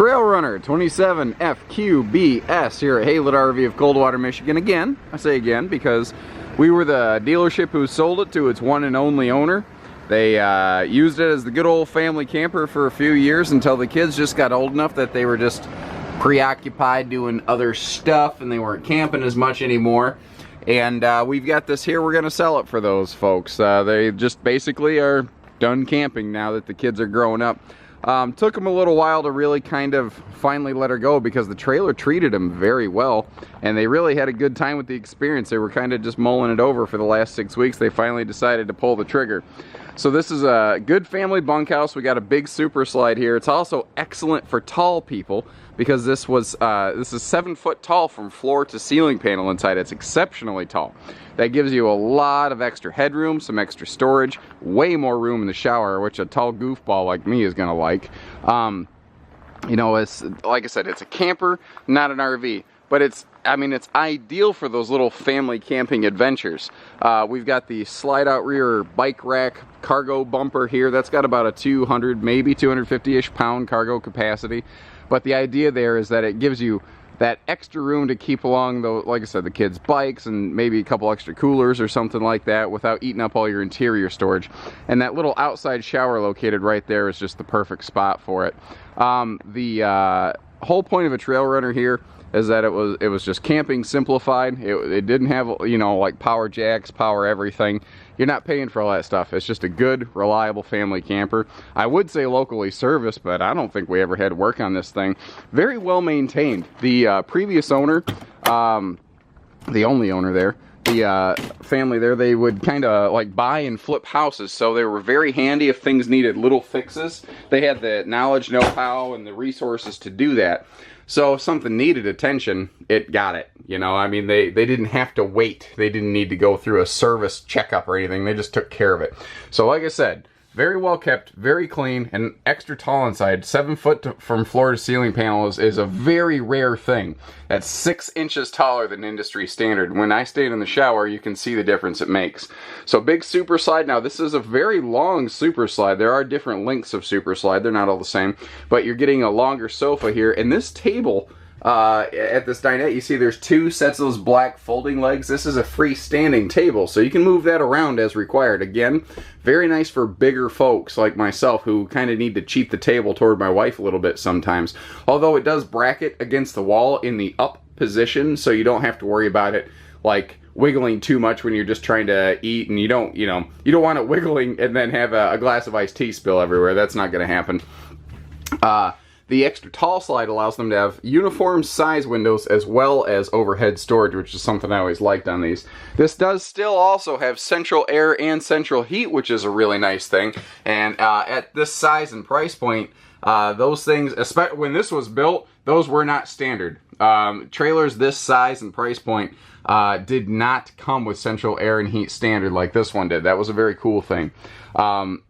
Trail Runner 27 FQBS here at Heartland RV of Coldwater, Michigan. Again, I say again because we were the dealership who sold it to its one and only owner. They used it as the good old family camper for a few years until the kids just got old enough that they were just preoccupied doing other stuff and they weren't camping as much anymore. And we've got this here. We're going to sell it for those folks. They just basically are done camping now that the kids are growing up. Took them a little while to really kind of finally let her go because the trailer treated them very well and they really had a good time with the experience. They were kind of just mulling it over for the last 6 weeks. They finally decided to pull the trigger. So this is a good family bunkhouse. We got a big super slide here. It's also excellent for tall people because this is 7 foot tall from floor to ceiling panel inside. It's exceptionally tall. That gives you a lot of extra headroom, some extra storage, way more room in the shower, which a tall goofball like me is gonna like. You know, it's like I said, it's a camper, not an RV, but it's ideal for those little family camping adventures. We've got the slide out rear bike rack cargo bumper here. That's got about a 200, maybe 250-ish pound cargo capacity. But the idea there is that it gives you that extra room to keep along, like I said, the kids' bikes and maybe a couple extra coolers or something like that without eating up all your interior storage. And that little outside shower located right there is just the perfect spot for it. The whole point of a Trail Runner here is that it was just camping simplified. It didn't have, you know, like power jacks, power everything. You're not paying for all that stuff. It's just a good, reliable family camper. I would say locally serviced, but I don't think we ever had work on this thing. Very well maintained. The previous owner, the only owner there, the family there, they would kind of like buy and flip houses, so they were very handy if things needed little fixes. They had the knowledge, know-how, and the resources to do that. So if something needed attention, it got it. You know, I mean, they didn't have to wait. They didn't need to go through a service checkup or anything. They just took care of it. So like I said, very well kept, very clean, and extra tall inside. 7 foot from floor to ceiling panel is a very rare thing. That's 6 inches taller than industry standard. When I stand in the shower, you can see the difference it makes. So big super slide. Now this is a very long super slide. There are different lengths of super slide. They're not all the same, but you're getting a longer sofa here. And this table at this dinette, you see there's 2 sets of those black folding legs. This is a freestanding table, so you can move that around as required. Again, very nice for bigger folks like myself who kind of need to cheat the table toward my wife a little bit sometimes. Although it does bracket against the wall in the up position, so you don't have to worry about it like wiggling too much when you're just trying to eat, and you don't want it wiggling and then have a glass of iced tea spill everywhere. That's not going to happen. The extra tall slide allows them to have uniform size windows as well as overhead storage, which is something I always liked on these. This does still also have central air and central heat, which is a really nice thing. And at this size and price point, those things, especially when this was built, those were not standard. Trailers this size and price point did not come with central air and heat standard like this one did. That was a very cool thing. Pardon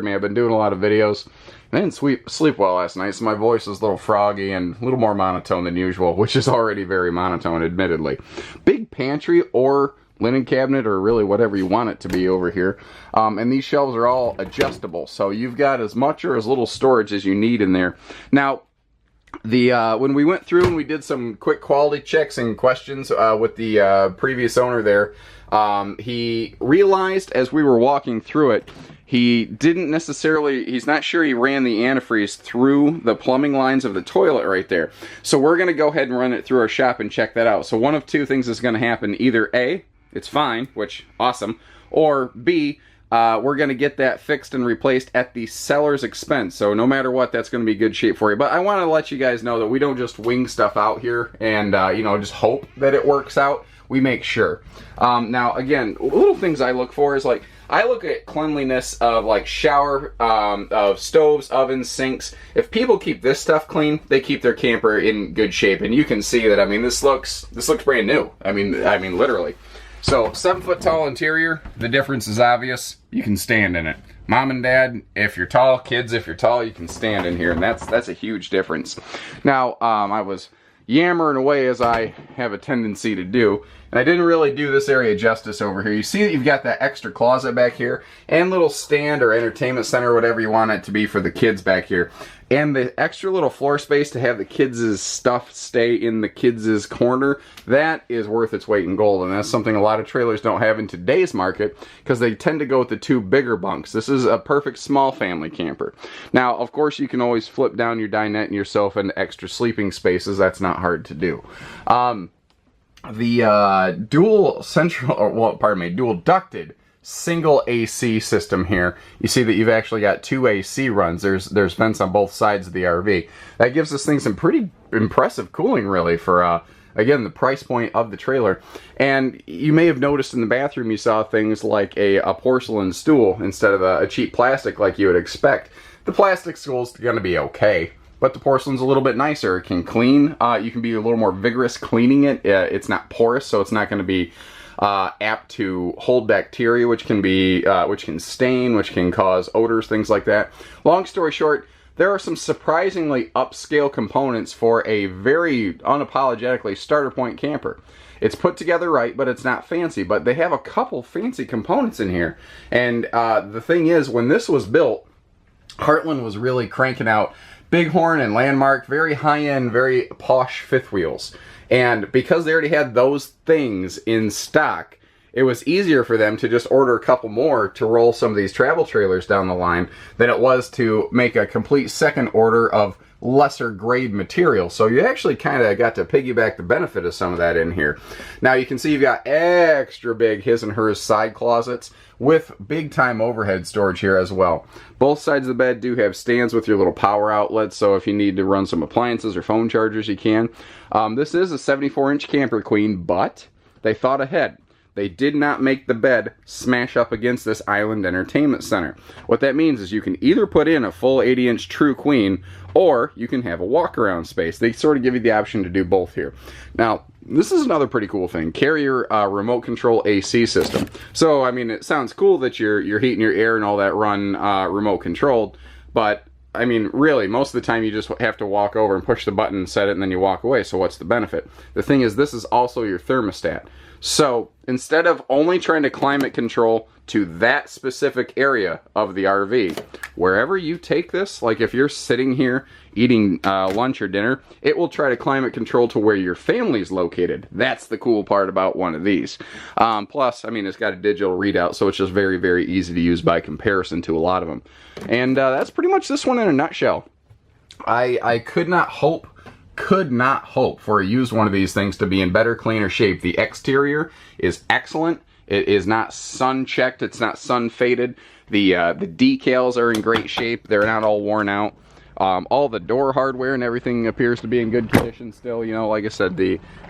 me, I've been doing a lot of videos. I didn't sleep well last night, so my voice is a little froggy and a little more monotone than usual, which is already very monotone, admittedly. Big pantry or linen cabinet, or really whatever you want it to be over here. And these shelves are all adjustable, so you've got as much or as little storage as you need in there. Now, when we went through and we did some quick quality checks and questions with the previous owner there, he realized as we were walking through it, he's not sure he ran the antifreeze through the plumbing lines of the toilet right there. So we're going to go ahead and run it through our shop and check that out. So one of 2 things is going to happen. Either A, it's fine, which awesome, or B, we're going to get that fixed and replaced at the seller's expense. So no matter what, that's going to be good shape for you. But I want to let you guys know that we don't just wing stuff out here and you know, just hope that it works out. We make sure. Now again, little things I look for is like, I look at cleanliness of like shower, of stoves, ovens, sinks. If people keep this stuff clean, they keep their camper in good shape. And you can see that, I mean, this looks brand new. I mean literally. So 7 foot tall interior, the difference is obvious. You can stand in it. Mom and dad, if you're tall, kids, if you're tall, you can stand in here, and that's a huge difference. Now, I was yammering away as I have a tendency to do, and I didn't really do this area justice over here. You see that you've got that extra closet back here and little stand or entertainment center, whatever you want it to be for the kids back here. And the extra little floor space to have the kids' stuff stay in the kids' corner, that is worth its weight in gold. And that's something a lot of trailers don't have in today's market, because they tend to go with the 2 bigger bunks. This is a perfect small family camper. Now, of course, you can always flip down your dinette and your sofa into extra sleeping spaces. That's not hard to do. The dual ducted single AC system here, you see that you've actually got 2 AC runs. There's vents on both sides of the RV. That gives this thing some pretty impressive cooling, really, for again, the price point of the trailer. And you may have noticed in the bathroom you saw things like a porcelain stool instead of a cheap plastic like you would expect. The plastic stool's going to be okay, but the porcelain's a little bit nicer. It can clean. You can be a little more vigorous cleaning it. It's not porous, so it's not going to be apt to hold bacteria, which can stain, which can cause odors, things like that. Long story short, there are some surprisingly upscale components for a very unapologetically starter point camper. It's put together right, but it's not fancy. But they have a couple fancy components in here. And the thing is, when this was built, Heartland was really cranking out Bighorn and Landmark, very high-end, very posh fifth wheels. And because they already had those things in stock, it was easier for them to just order a couple more to roll some of these travel trailers down the line than it was to make a complete second order of lesser grade material. So you actually kind of got to piggyback the benefit of some of that in here. Now you can see you've got extra big his and hers side closets with big time overhead storage here as well. Both sides of the bed do have stands with your little power outlets, so if you need to run some appliances or phone chargers, you can. This is a 74-inch camper queen, but they thought ahead. They did not make the bed smash up against this island entertainment center. What that means is you can either put in a full 80-inch true queen, or you can have a walk-around space. They sort of give you the option to do both here. Now, this is another pretty cool thing. Carrier remote control AC system. So, I mean, it sounds cool that your heat and your air and all that run remote controlled, but I mean, really, most of the time you just have to walk over and push the button and set it, and then you walk away. So what's the benefit? The thing is, this is also your thermostat. So instead of only trying to climate control to that specific area of the RV, wherever you take this, like if you're sitting here eating lunch or dinner, it will try to climate control to where your family's located. That's the cool part about one of these. Plus, I mean, it's got a digital readout, so it's just very, very easy to use by comparison to a lot of them. And that's pretty much this one in a nutshell. I could not hope for a used one of these things to be in better, cleaner shape. The exterior is excellent. It is not sun checked. It's not sun faded. The decals are in great shape. They're not all worn out. All the door hardware and everything appears to be in good condition still. You know, like I said,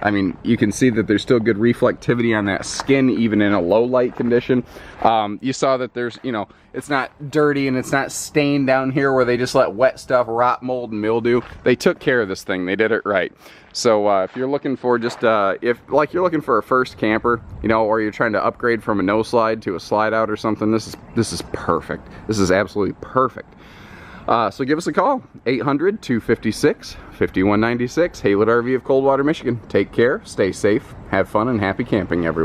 I mean, you can see that there's still good reflectivity on that skin, even in a low light condition. You saw that there's, you know, it's not dirty and it's not stained down here where they just let wet stuff rot, mold, and mildew. They took care of this thing. They did it right. So if you're looking for just, if like you're looking for a first camper, you know, or you're trying to upgrade from a no slide to a slide out or something, this is perfect. This is absolutely perfect. So give us a call, 800-256-5196, Heartland RV of Coldwater, Michigan. Take care, stay safe, have fun, and happy camping, everyone.